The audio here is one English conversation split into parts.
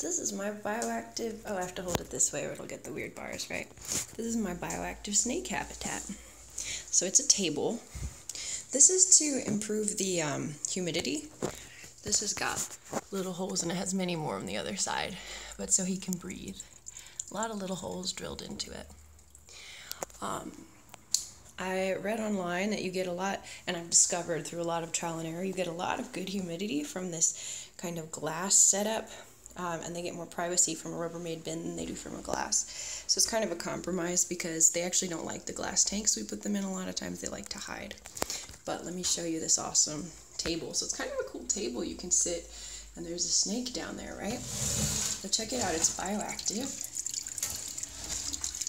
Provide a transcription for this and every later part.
This is my bioactive, oh, I have to hold it this way or it'll get the weird bars, right? This is my bioactive snake habitat. So it's a table. This is to improve the humidity. This has got little holes and it has many more on the other side, but so he can breathe. A lot of little holes drilled into it. I read online that you get a lot, and I've discovered through a lot of trial and error, you get a lot of good humidity from this kind of glass setup, and they get more privacy from a Rubbermaid bin than they do from a glass. So it's kind of a compromise because they actually don't like the glass tanks we put them in. A lot of times they like to hide. But let me show you this awesome table. So it's kind of a cool table. You can sit, and there's a snake down there, right? So check it out. It's bioactive.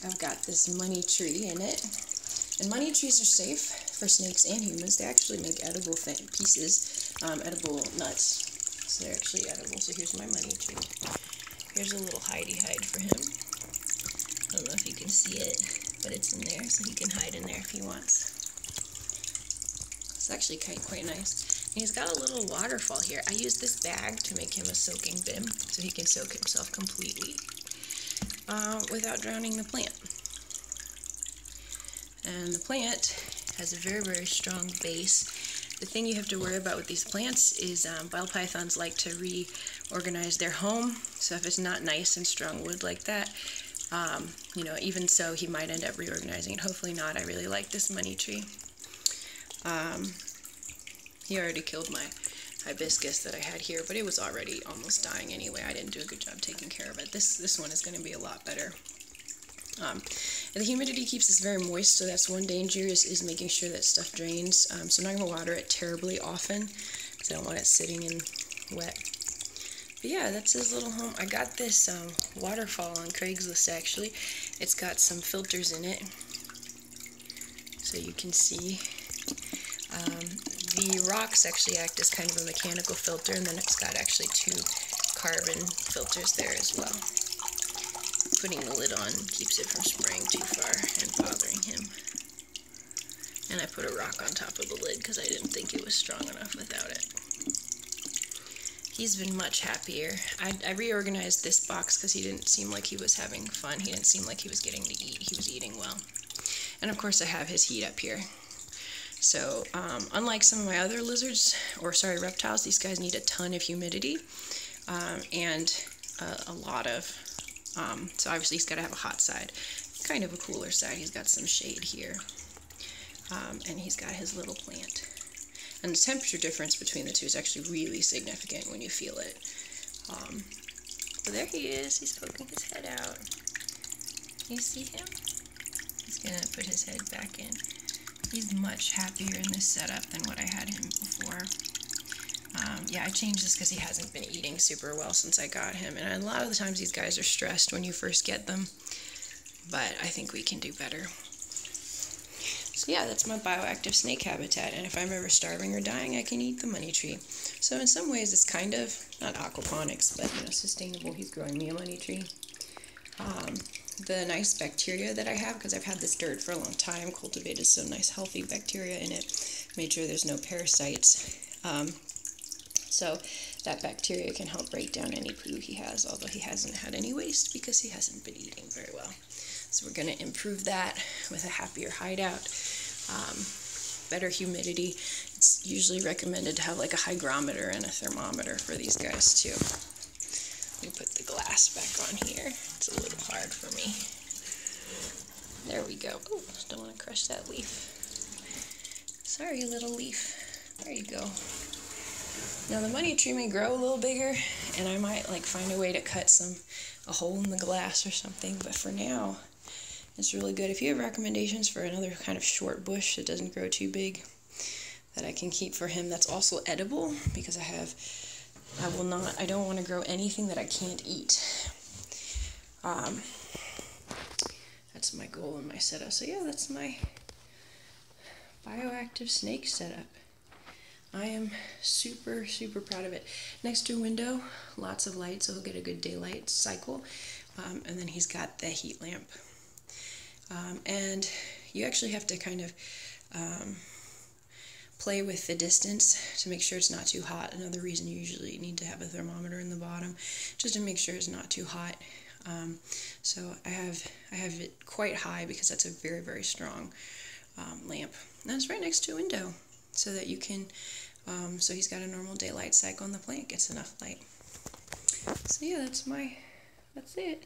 I've got this money tree in it. And money trees are safe for snakes and humans. They actually make edible pieces, edible nuts. So they're actually edible. So here's my money tree. Here's a little hidey hide for him. I don't know if you can see it, but it's in there, so he can hide in there if he wants. It's actually quite nice. And he's got a little waterfall here. I used this bag to make him a soaking bin, so he can soak himself completely without drowning the plant. And the plant has a very strong base. The thing you have to worry about with these plants is bile pythons like to reorganize their home. So if it's not nice and strong wood like that, you know, even so, he might end up reorganizing it. Hopefully not. I really like this money tree. He already killed my hibiscus that I had here, but it was already almost dying anyway. I didn't do a good job taking care of it. This one is going to be a lot better. And the humidity keeps this very moist, so that's one danger is making sure that stuff drains. So I'm not going to water it terribly often because I don't want it sitting in wet. But yeah, that's his little home. I got this waterfall on Craigslist actually. It's got some filters in it, so you can see. The rocks actually act as kind of a mechanical filter, and then it's got actually 2 carbon filters there as well. Putting the lid on keeps it from spraying too far and bothering him. And I put a rock on top of the lid because I didn't think it was strong enough without it. He's been much happier. I reorganized this box because he didn't seem like he was having fun. He didn't seem like he was getting to eat. He was eating well. And of course I have his heat up here. So unlike some of my other lizards, or sorry, reptiles, these guys need a ton of humidity and a lot of, so obviously he's got to have a hot side, kind of a cooler side. He's got some shade here, and he's got his little plant. And the temperature difference between the two is actually really significant when you feel it. So there he is. He's poking his head out. Can you see him? He's going to put his head back in. He's much happier in this setup than what I had him before. Yeah, I changed this because he hasn't been eating super well since I got him. And a lot of the times these guys are stressed when you first get them. But I think we can do better. So yeah, that's my bioactive snake habitat. And if I'm ever starving or dying, I can eat the money tree. So in some ways it's kind of, not aquaponics, but you know, sustainable. He's growing me a money tree. The nice bacteria that I have, because I've had this dirt for a long time, cultivated some nice healthy bacteria in it, made sure there's no parasites. So that bacteria can help break down any poo he has, although he hasn't had any waste because he hasn't been eating very well. So we're going to improve that with a happier hideout, better humidity. It's usually recommended to have like a hygrometer and a thermometer for these guys too. Let me put the glass back on here. It's a little hard for me. There we go. Oh, don't want to crush that leaf. Sorry, little leaf. There you go. Now the money tree may grow a little bigger, and I might like find a way to cut a hole in the glass or something, but for now, it's really good. If you have recommendations for another kind of short bush that doesn't grow too big, that I can keep for him, that's also edible, because I don't want to grow anything that I can't eat. That's my goal in my setup. So yeah, that's my bioactive snake setup. I am super proud of it. Next to a window, lots of light, so he'll get a good daylight cycle. And then he's got the heat lamp. And you actually have to kind of play with the distance to make sure it's not too hot. Another reason you usually need to have a thermometer in the bottom, just to make sure it's not too hot. So I have it quite high because that's a very, very strong lamp. And it's right next to a window so that you can, so he's got a normal daylight cycle and the plant gets enough light. So yeah, that's it.